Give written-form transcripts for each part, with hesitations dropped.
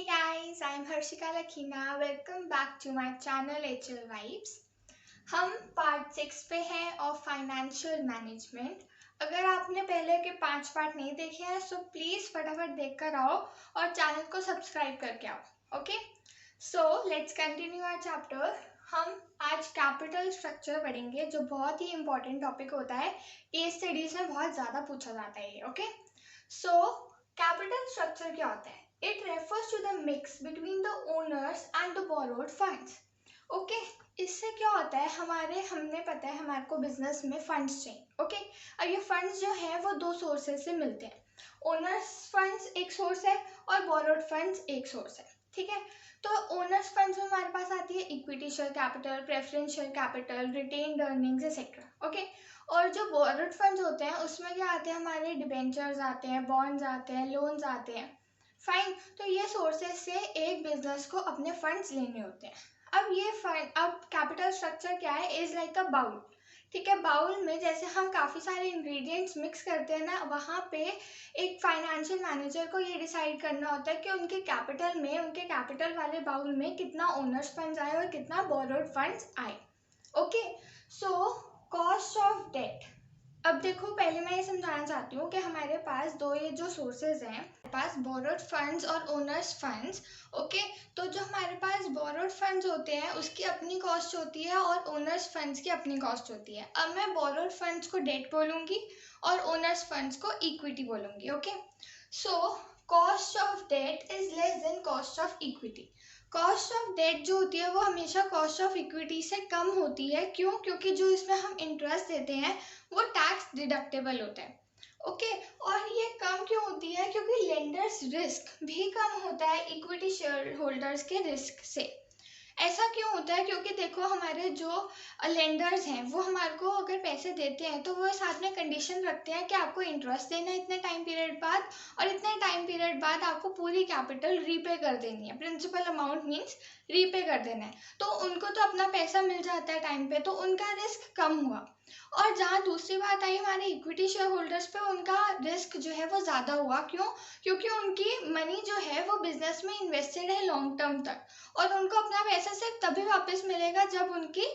guys, I'm Harshika Lakhina. Welcome back to my channel HL Vibes. हम part 6 पे हैं of financial management. अगर आपने पहले के 5 पार्ट नहीं देखे हैं सो प्लीज़ फटाफट देख कर आओ और चैनल को सब्सक्राइब करके आओ। Okay, so let's continue our chapter. हम आज कैपिटल स्ट्रक्चर पढ़ेंगे जो बहुत ही इंपॉर्टेंट टॉपिक होता है। केस स्टडीज में बहुत ज़्यादा पूछा जाता है ये। ओके, सो कैपिटल स्ट्रक्चर क्या होता है? It refers to the mix between the owners and the borrowed funds. Okay, इससे क्या होता है, हमने पता है हमारे को बिजनेस में फंड्स चाहिए। ओके, अब ये फंड्स जो है वो दो सोर्सेज से मिलते हैं। ओनर्स फंड्स एक सोर्स है और बोरोड फंड्स एक सोर्स है। ठीक है, तो ओनर्स फंड्स में हमारे पास आती है equity share capital, preferential capital, retained earnings etcetera. Okay, और जो बोरोड फंड्स होते हैं उसमें क्या आते हैं, हमारे डिबेंचर्स आते हैं, बॉन्ड्स आते हैं, लोन्स आते हैं। फाइन, तो ये सोर्सेज से एक बिजनेस को अपने फंड्स लेने होते हैं। अब कैपिटल स्ट्रक्चर क्या है, इज लाइक अ बाउल। ठीक है, बाउल में जैसे हम काफ़ी सारे इंग्रेडिएंट्स मिक्स करते हैं ना, वहाँ पे एक फाइनेंशियल मैनेजर को ये डिसाइड करना होता है कि उनके कैपिटल वाले बाउल में कितना ओनर्स फंड्स आए और कितना बोरोड फंड्स आए। Okay, so cost of debt. अब देखो, पहले मैं ये समझाना चाहती हूँ कि हमारे पास ये जो सोर्सेज हैं, हमारे पास बोरोड फंड्स और ओनर्स फंड्स। ओके, तो जो हमारे पास बोरोड फंड्स होते हैं उसकी अपनी कॉस्ट होती है और ओनर्स फंड्स की अपनी कॉस्ट होती है। अब मैं बोरोड फंड्स को डेट बोलूँगी और ओनर्स फंड्स को इक्विटी बोलूँगी। Okay, so cost of debt is less than cost of equity. Cost of debt जो होती है वो हमेशा कॉस्ट ऑफ इक्विटी से कम होती है। क्यों? क्योंकि जो इसमें हम इंटरेस्ट देते हैं वो टैक्स डिडक्टेबल होता है। ओके, और ये कम क्यों होती है? क्योंकि लेंडर्स रिस्क भी कम होता है इक्विटी शेयर होल्डर्स के रिस्क से। ऐसा क्यों होता है? क्योंकि देखो, हमारे जो लेंडर्स हैं वो हमारे को अगर पैसे देते हैं तो वो साथ में कंडीशन रखते हैं कि आपको इंटरेस्ट देना है इतने टाइम पीरियड बाद, और इतने टाइम पीरियड बाद आपको पूरी कैपिटल रीपे कर देनी है। प्रिंसिपल अमाउंट मीन्स रीपे कर देना है। तो उनको तो अपना पैसा मिल जाता है टाइम पे, तो उनका रिस्क कम हुआ। और जहाँ दूसरी बात आई हमारे इक्विटी शेयर होल्डर्स पे, उनका रिस्क जो है वो ज़्यादा हुआ। क्यों? क्योंकि उनकी मनी जो है वो बिजनेस में इन्वेस्टेड है लॉन्ग टर्म तक, और उनको अपना पैसा सिर्फ तभी वापस मिलेगा जब उनकी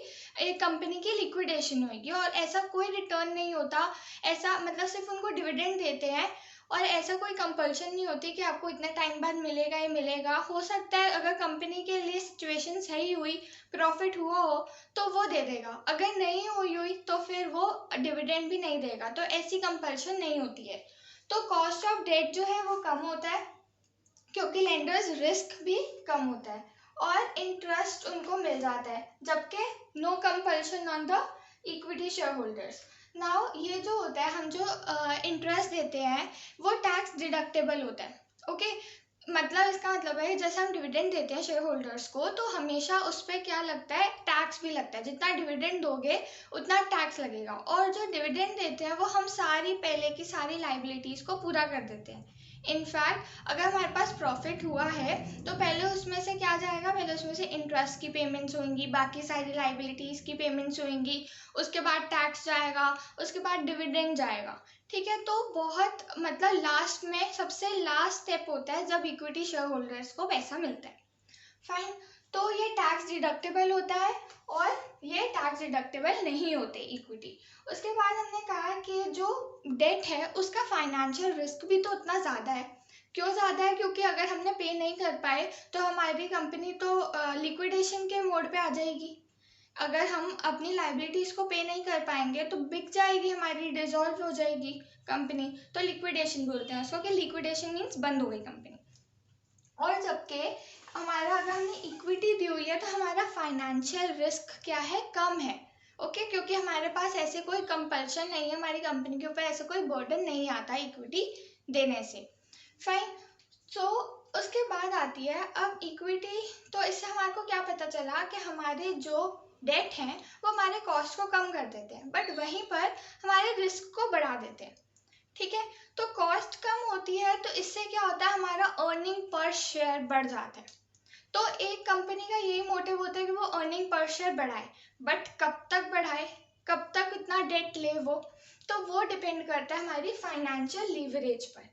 एक कंपनी की लिक्विडेशन होगी, और ऐसा कोई रिटर्न नहीं होता। ऐसा मतलब सिर्फ उनको डिविडेंड देते हैं और ऐसा कोई कंपल्शन नहीं होती कि आपको इतने टाइम बाद मिलेगा ही मिलेगा। हो सकता है अगर कंपनी के लिए सिचुएशन सही हुई, प्रॉफिट हुआ हो तो वो दे देगा, अगर नहीं हुई तो फिर वो डिविडेंड भी नहीं देगा। तो ऐसी कंपल्शन नहीं होती है। तो कॉस्ट ऑफ डेट जो है वो कम होता है क्योंकि लेंडर्स रिस्क भी कम होता है और इंटरेस्ट उनको मिल जाता है, जबकि no compulsion on the equity share holders. Now ये जो होता है, हम जो इंटरेस्ट देते हैं वो टैक्स डिडक्टेबल होता है। ओके, मतलब इसका मतलब है जैसे हम डिविडेंड देते हैं शेयर होल्डर्स को तो हमेशा उस पर क्या लगता है, टैक्स भी लगता है। जितना डिविडेंड दोगे उतना टैक्स लगेगा, और जो डिविडेंड देते हैं वो हम सारी पहले की सारी लाइबिलिटीज़ को पूरा कर देते हैं। इनफैक्ट अगर हमारे पास प्रॉफिट हुआ है तो पहले उसमें से क्या जाएगा, पहले उसमें से इंटरेस्ट की पेमेंट्स होंगी, बाकी सारी लाइबिलिटीज़ की पेमेंट्स होंगी, उसके बाद टैक्स जाएगा, उसके बाद डिविडेंड जाएगा। ठीक है, तो बहुत मतलब लास्ट में सबसे लास्ट स्टेप होता है जब इक्विटी शेयर होल्डर्स को पैसा मिलता है। फाइन, तो ये टैक्स डिडक्टेबल होता है और ये टैक्स डिडक्टेबल नहीं होते इक्विटी। उसके बाद हमने कहा कि जो डेट है उसका फाइनेंशियल रिस्क भी तो उतना ज़्यादा है। क्यों ज़्यादा है? क्योंकि अगर हमने पे नहीं कर पाए तो हमारी कंपनी तो लिक्विडेशन के मोड पे आ जाएगी। अगर हम अपनी लाइबिलिटीज़ को पे नहीं कर पाएंगे तो बिक जाएगी हमारी, डिसॉल्व हो जाएगी कंपनी। तो लिक्विडेशन बोलते हैं उसको, कि लिक्विडेशन मीन्स बंद हो गई कंपनी। और जबकि हमारा अगर हमने इक्विटी दी हुई है तो हमारा फाइनेंशियल रिस्क क्या है, कम है। ओके, क्योंकि हमारे पास ऐसे कोई कंपल्शन नहीं है, हमारी कंपनी के ऊपर ऐसा कोई बर्डन नहीं आता इक्विटी देने से। फाइन, सो उसके बाद आती है अब इक्विटी। तो इससे हमारे को क्या पता चला कि हमारे जो डेट हैं वो हमारे कॉस्ट को कम कर देते हैं, बट वहीं पर हमारे रिस्क को बढ़ा देते हैं। ठीक है, तो कॉस्ट कम होती है तो इससे क्या होता है, हमारा अर्निंग पर शेयर बढ़ जाता है। तो एक कंपनी का यही मोटिव होता है कि वो अर्निंग पर शेयर बढ़ाए, बट कब तक बढ़ाए, कब तक इतना डेट ले तो वो डिपेंड करता है हमारी फाइनेंशियल लीवरेज पर।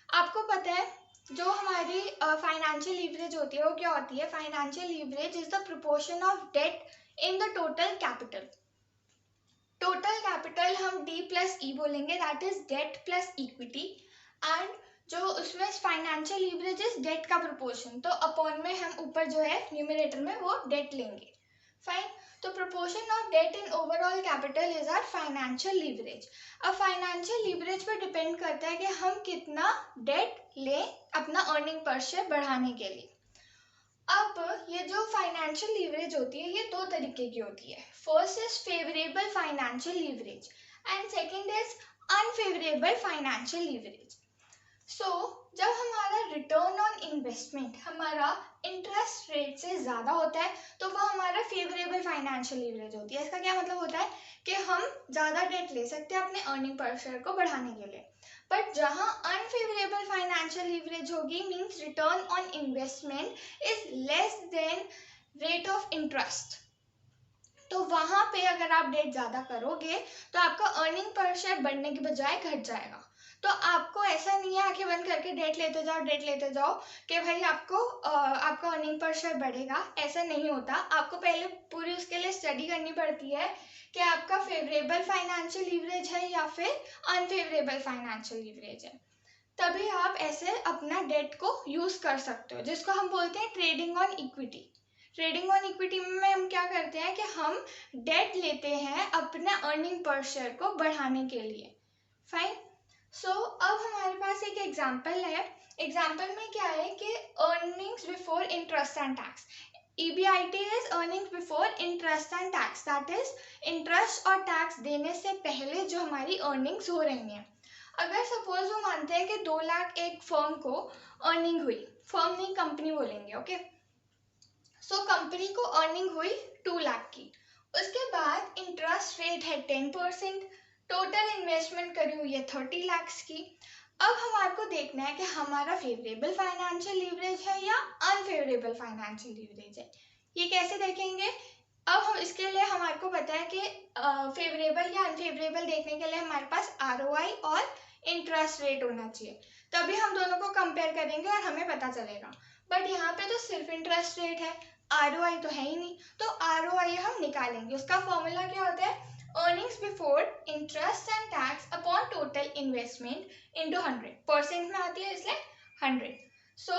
आपको पता है जो हमारी फाइनेंशियल लीवरेज होती है वो क्या होती है? Financial leverage is the proportion of debt in the total capital. Total capital हम डी प्लस ई बोलेंगे, that is debt plus equity. And जो उसमें फाइनेंशियल लीवरेज इज डेट का प्रोपोर्शन, तो अपॉन में हम ऊपर जो है न्यूमरेटर में वो डेट लेंगे। फाइन। तो proportion of debt in overall capital is our financial leverage. अब फाइनेंशियल लीवरेज पर डिपेंड करता है कि हम कितना डेट लें अपना अर्निंग पर शेयर बढ़ाने के लिए। अब ये जो फाइनेंशियल लीवरेज होती है ये दो तरीके की होती है। First is favourable financial leverage and second is unfavourable financial leverage. So जब हमारा रिटर्न ऑन इन्वेस्टमेंट हमारा इंटरेस्ट रेट से ज़्यादा होता है तो वह हमारा फेवरेबल फाइनेंशियल लीवरेज होती है। इसका क्या मतलब होता है कि हम ज़्यादा डेट ले सकते हैं अपने अर्निंग पर शेयर को बढ़ाने के लिए। बट जहाँ अनफेवरेबल फाइनेंशियल लीवरेज होगी means return on investment is less then rate of interest, तो वहाँ पे अगर आप डेट ज़्यादा करोगे तो आपका अर्निंग पर शेयर बढ़ने की बजाय घट जाएगा। तो आपको ऐसा नहीं है आंखें बंद करके डेट लेते जाओ कि भाई आपका अर्निंग पर शेयर बढ़ेगा, ऐसा नहीं होता। आपको पहले पूरी उसके लिए स्टडी करनी पड़ती है कि आपका फेवरेबल फाइनेंशियल लीवरेज है या फिर अनफेवरेबल फाइनेंशियल लीवरेज है, तभी आप ऐसे अपना डेट को यूज़ कर सकते हो, जिसको हम बोलते हैं trading on equity. Trading on equity में हम क्या करते हैं कि हम डेट लेते हैं अपने अर्निंग पर शेयर को बढ़ाने के लिए। फाइन। सो अब हमारे पास एक एग्जांपल है। एग्जांपल में क्या है कि earnings before interest and tax. EBIT is earnings before interest and tax, that is interest और टैक्स देने से पहले जो हमारी अर्निंग्स हो रही हैं। अगर सपोज वो मानते हैं कि 2 लाख एक फर्म को अर्निंग हुई, फर्म नहीं कंपनी बोलेंगे, ओके। सो कंपनी को अर्निंग हुई 2 लाख की, उसके बाद इंटरेस्ट रेट है 10%, टोटल इन्वेस्टमेंट करी हुई है 30 लाख की। अब हमारे को देखना है कि हमारा फेवरेबल फाइनेंशियल लीवरेज है या अनफेवरेबल फाइनेंशियल लीवरेज है। ये कैसे देखेंगे? अब हम इसके लिए हमारे को पता है कि फेवरेबल या अनफेवरेबल देखने के लिए हमारे पास ROI और इंटरेस्ट रेट होना चाहिए, तभी हम दोनों को कंपेयर करेंगे और हमें पता चलेगा। बट यहाँ पे तो सिर्फ इंटरेस्ट रेट है, ROI तो है ही नहीं, तो ROI हम निकालेंगे। उसका फॉर्मूला क्या होता है? Earnings before interest and tax upon total investment into 100%, में आती है इसलिए 100। सो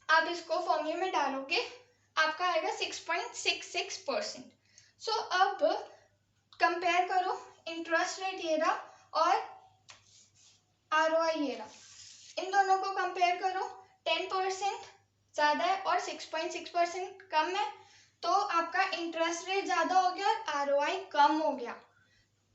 आप इसको फॉर्मूले में डालोगे, आपका आएगा 6.66%। सो अब कंपेयर करो, इंटरेस्ट रेट ये रहा और ROI ये रहा, इन दोनों को कंपेयर करो। 10% ज़्यादा है और 6.6% कम है, तो आपका इंटरेस्ट रेट ज़्यादा हो गया और ROI कम हो गया।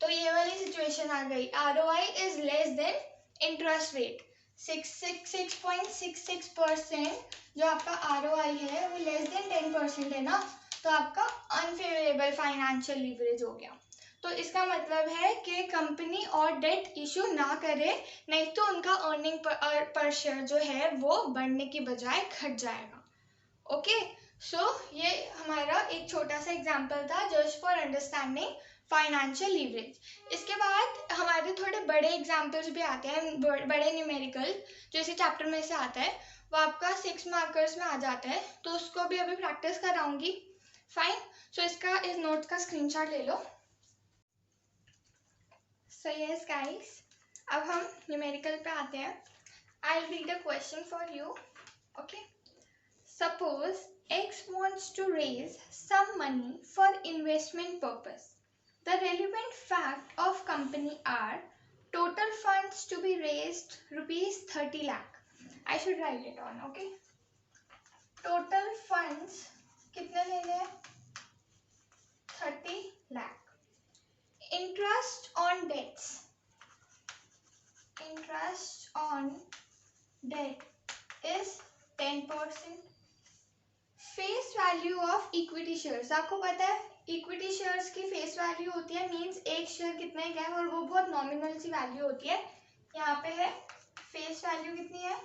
तो ये वाली सिचुएशन आ गई, ROI is less then interest rate. 6.66% जो आपका ROI है वो लेस देन 10% है ना, तो आपका अनफेवरेबल फाइनेंशियल लीवरेज हो गया। तो इसका मतलब है कि कंपनी और डेट इशू ना करे, नहीं तो उनका अर्निंग पर शेयर जो है वो बढ़ने की बजाय घट जाएगा। ओके, सो ये हमारा एक छोटा सा एग्जांपल था just for understanding financial leverage. इसके बाद हमारे थोड़े बड़े एग्जांपल्स भी आते हैं, बड़े न्यूमेरिकल जो इसी चैप्टर में से आता है, वो आपका 6 मार्कर्स में आ जाता है, तो उसको भी अभी प्रैक्टिस कराऊंगी। फाइन। सो इसका इस नोट का स्क्रीनशॉट ले लो। सो यस गाइस, अब हम न्यूमेरिकल पे आते हैं। I will read a question for you. Okay, suppose X wants to raise some money for investment purpose. The relevant fact of company are total funds to be raised rupees 30 lakh. I should write it on, okay? Total funds कितने लेने हैं? 30 lakh. Interest on debts. Interest on debt is 10%. Face value of equity shares, आपको पता है equity shares की face value होती है, means एक शेयर कितने का है, और वो बहुत नॉमिनल सी वैल्यू होती है। यहाँ पे है फेस वैल्यू कितनी है?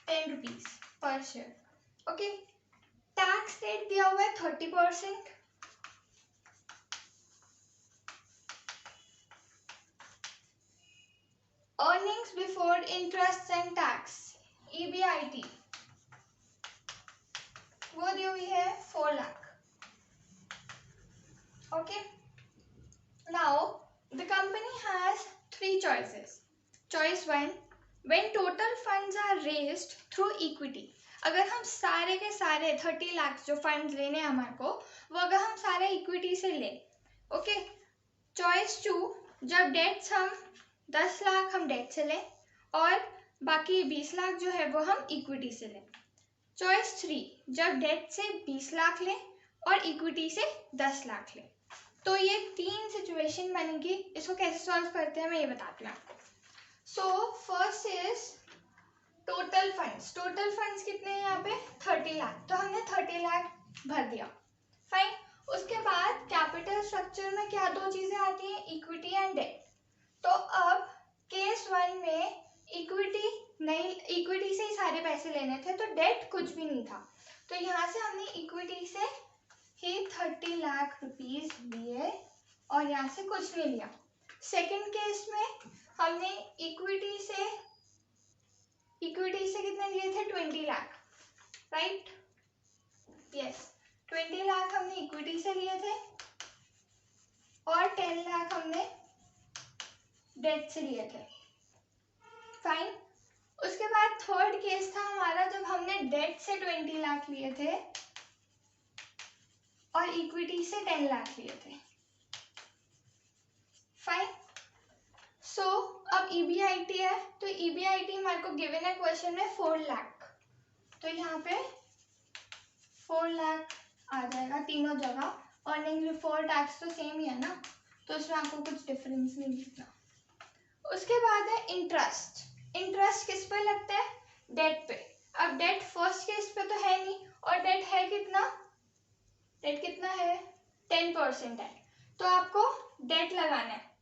10 rupees per share. Okay, tax rate दिया हुआ है 30%। Earnings before interest and tax EBIT वो दी हुई है 4 lakh. Okay. Now the company has 3 choices. Choice 1, when total funds are raised through equity. अगर हम सारे के सारे 30 लाख जो फंड्स लेने हैं हमारे को, वो अगर हम सारे इक्विटी से ले. ओके. चॉइस 2, जब डेट्स हम 10 लाख हम डेट से लें और बाकी 20 लाख जो है वो हम इक्विटी से लें. चॉइस 3, जब डेट से 20 लाख लें और इक्विटी से 10 लाख लें. तो ये 3 सिचुएशन बनेगी. इसको कैसे सॉल्व करते हैं मैं ये बताती हूँ आपको. So first is total funds. Total funds कितने हैं यहाँ पे 30 लाख. तो हमने 30 लाख भर दिया. फाइन. उसके बाद कैपिटल स्ट्रक्चर में क्या 2 चीजें आती हैं, इक्विटी एंड डेट. तो अब केस 1 में इक्विटी नहीं, इक्विटी से ही सारे पैसे लेने थे तो डेट कुछ भी नहीं था. तो यहाँ से हमने इक्विटी से ही 30 लाख रुपीज लिए और यहाँ से कुछ नहीं लिया. सेकंड केस में हमने इक्विटी से कितने लिए थे 20 लाख. राइट. यस. 20 लाख हमने इक्विटी से लिए थे और 10 लाख हमने डेट से लिए थे. फाइन. उसके बाद थर्ड केस था हमारा जब हमने डेट से 20 लाख लिए थे और इक्विटी से 10 लाख लिए थे. फाइन. सो अब EBIT है तो EBIT हमारे को गिवन है क्वेश्चन में 4 लाख. तो यहाँ पे 4 लाख आ जाएगा तीनों जगह. अर्निंग बिफोर टैक्स तो सेम ही है ना, तो उसमें आपको कुछ डिफरेंस नहीं दिखना. उसके बाद है इंटरेस्ट. इंटरेस्ट किस पे लगता है, डेट पे. अब डेट फर्स्ट केस पे तो है नहीं और डेट है कितना, डेट कितना है 10% है. तो आपको डेट लगाना है.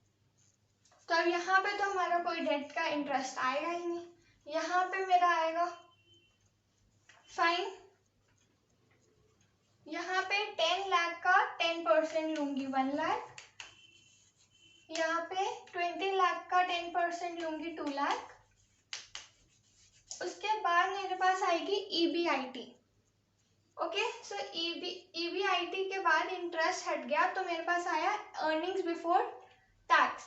तो अब यहाँ पे तो हमारा कोई डेट का इंटरेस्ट आएगा ही नहीं. यहाँ पे मेरा आएगा. फाइन. यहाँ पे 10 लाख का 10% लूंगी 1 लाख. यहाँ पे 20 लाख का 10% लूंगी 2 लाख. उसके बाद मेरे पास आएगी EBIT. ओके. सो EBIT के बाद इंटरेस्ट हट गया तो मेरे पास आया अर्निंग्स बिफोर टैक्स.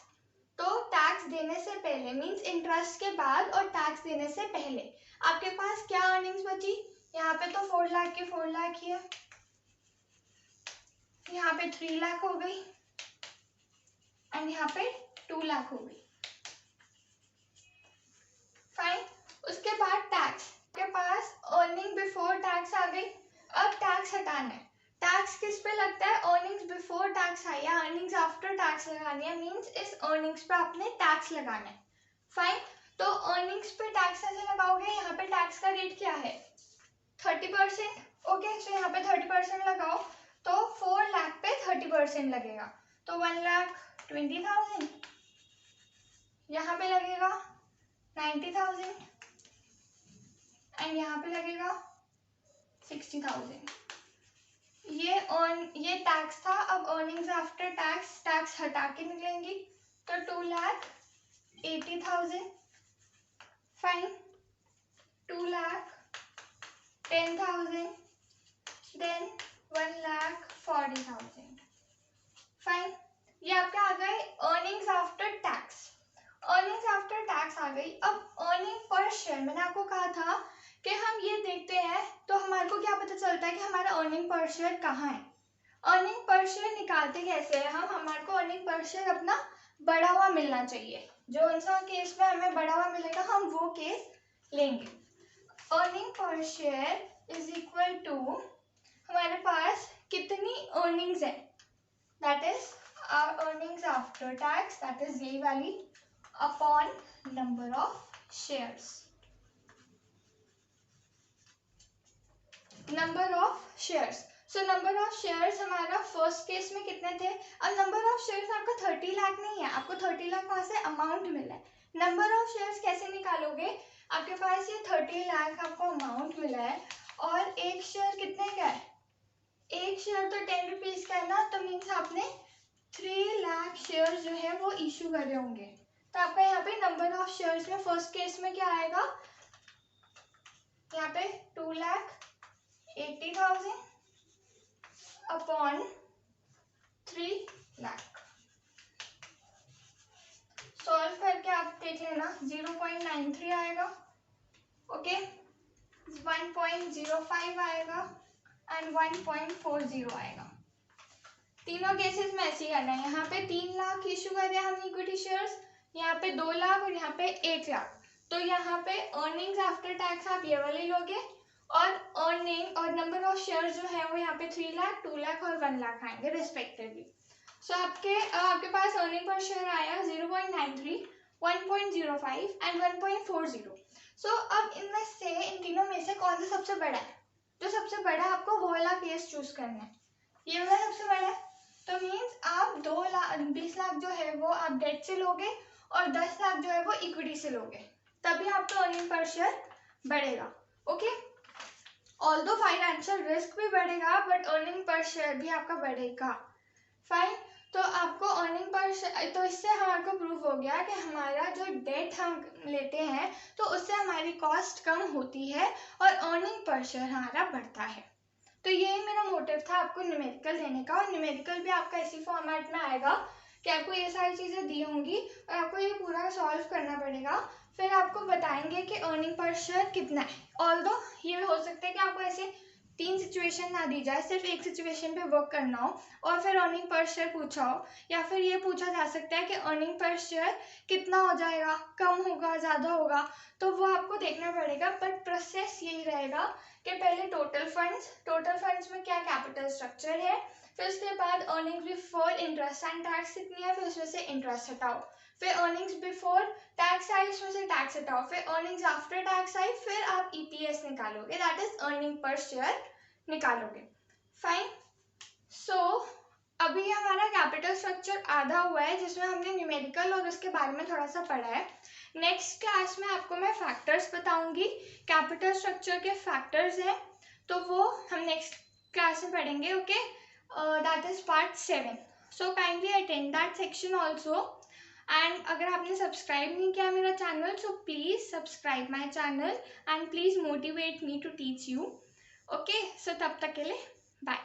तो टैक्स देने से पहले मींस इंटरेस्ट के बाद और टैक्स देने से पहले आपके पास क्या अर्निंग्स बची. यहाँ पे तो 4 लाख की 4 लाख ही है. यहाँ पे 3 लाख हो गई एंड यहाँ पे 2 लाख हो गई. फाइन. उसके बाद टैक्स के पास अर्निंग बिफोर टैक्स आ गई. अब टैक्स हटाना है. टैक्स किस पे लगता है, अर्निंग्स बिफोर टैक्स है या अर्निंग्स आफ्टर टैक्स लगानी है. मींस इस अर्निंग्स पे आपने टैक्स लगाना है. फाइन. तो अर्निंग्स पे टैक्स ऐसे लगाओगे. यहाँ पे टैक्स का रेट क्या है 30%. ओके. सो यहाँ पे 30% लगाओ तो 4 लाख पे 30% लगेगा. तो 1,20,000. यहाँ पे लगेगा 90,000 एंड यहाँ पे लगेगा 60,000. ये टैक्स था. अब अर्निंग्स आफ्टर टैक्स, टैक्स हटा के निकलेंगी तो 2,80,000. फाइन. 2,10,000 देन 1,40,000. फाइन. ये आपके आ गए earnings after tax. Earnings after tax आ गई. अब अर्निंग पर शेयर मैंने आपको कहा था कि हम ये देखते हैं तो हमारे को क्या पता चलता है कि हमारा अर्निंग पर शेयर कहाँ है. अर्निंग पर शेयर निकालते कैसे हैं हम, हमारे को अर्निंग पर शेयर अपना बढ़ा हुआ मिलना चाहिए. जो सा केस में हमें बढ़ा हुआ मिलेगा हम वो केस लेंगे. Earning per share is equal to हमारे पास कितनी अर्निंग्स है, that is our earnings after tax, that is यही वाली, upon number of shares. Number of shares. So number of shares हमारा फर्स्ट केस में कितने थे. अब नंबर ऑफ शेयर्स आपका 30 लाख नहीं है, आपको 30 लाख वहां से अमाउंट मिला है. नंबर ऑफ शेयर्स कैसे निकालोगे, आपके पास ये 30 लाख आपको अमाउंट मिला है और एक शेयर कितने का है, एक शेयर तो 10 रुपीज का है ना. तो मीन्स आपने 3 लाख शेयर जो है वो इशू करे होंगे तो आपका यहाँ पे नंबर ऑफ शेयर्स में फर्स्ट केस में क्या आएगा, यहाँ पे 2,80,000 अपॉन 3 लाख। सॉल्व करके आप देख लेना, 0.93 आएगा, ओके, 1.05 आएगा एंड 1.40 आएगा। तीनों केसेस में ऐसे ही करना है। यहाँ पे 3 लाख इशू कर रहे हैं हम इक्विटी शेयर्स, यहाँ पे 2 लाख और यहाँ पे 1 लाख। तो यहाँ पे अर्निंग्स आफ्टर टैक्स आप ये वाले लोगे और अर्निंग और नंबर ऑफ शेयर्स जो है वो यहाँ पे 3 लाख, 2 लाख और 1 लाख आएंगे रिस्पेक्टिवली। सो आपके पास अर्निंग पर शेयर आया 0.93, 1.05 एंड 1.40। सो अब इनमें से, इन तीनों में से कौन सा सबसे बड़ा है? जो सबसे बड़ा है आपको वो वाला केस चूज करना है, ये वाला सबसे बड़ा है। तो मीन्स आप 20 लाख जो है वो आप डेट से लोगे और 10 लाख जो है वो इक्विटी से लोगे, तभी आपका अर्निंग पर शेयर बढ़ेगा, ओके। ऑल्दो फाइनेंशियल रिस्क भी बढ़ेगा बट अर्निंग पर शेयर भी आपका बढ़ेगा, फाइन। तो आपको अर्निंग पर शेयर, तो इससे हमारे को प्रूव हो गया कि हमारा जो डेट हम लेते हैं तो उससे हमारी कॉस्ट कम होती है और अर्निंग पर शेयर हमारा बढ़ता है। तो यही मेरा मोटिव था आपको न्यूमेरिकल देने का, और न्यूमेरिकल भी आपका इसी फॉर्मेट में आएगा कि आपको ये सारी चीज़ें दी होंगी और आपको ये पूरा सॉल्व करना पड़ेगा। फिर आपको बताएंगे कि अर्निंग पर शेयर कितना है। ऑल्दो ये हो सकता है कि आपको ऐसे 3 सिचुएशन ना दी जाए, सिर्फ एक सिचुएशन पे वर्क करना हो और फिर अर्निंग पर शेयर पूछा हो, या फिर ये पूछा जा सकता है कि अर्निंग पर शेयर कितना हो जाएगा, कम होगा, ज़्यादा होगा, तो वो आपको देखना पड़ेगा। बट प्रोसेस यही रहेगा कि पहले टोटल फंड्स में क्या कैपिटल स्ट्रक्चर है, फिर उसके बाद earnings before interest and tax कितनी है, फिर उसमें से इंटरेस्ट हटाओ, फिर अर्निंग्स बिफोर टैक्स आई, उसमें से टैक्स हटाओ, फिर अर्निंग्स आफ्टर टैक्स आई, फिर आप ईपीएस निकालोगे, that is earning per share निकालोगे, फाइन। सो अभी हमारा कैपिटल स्ट्रक्चर आधा हुआ है जिसमें हमने न्यूमेरिकल और उसके बारे में थोड़ा सा पढ़ा है। नेक्स्ट क्लास में आपको मैं फैक्टर्स बताऊंगी, कैपिटल स्ट्रक्चर के फैक्टर्स हैं, तो वो हम नेक्स्ट क्लास में पढ़ेंगे, okay. That is part 7। So kindly attend that section also. And अगर आपने सब्सक्राइब नहीं किया मेरा channel, so please subscribe my channel and please motivate me to teach you, okay. So तब तक के लिए बाय।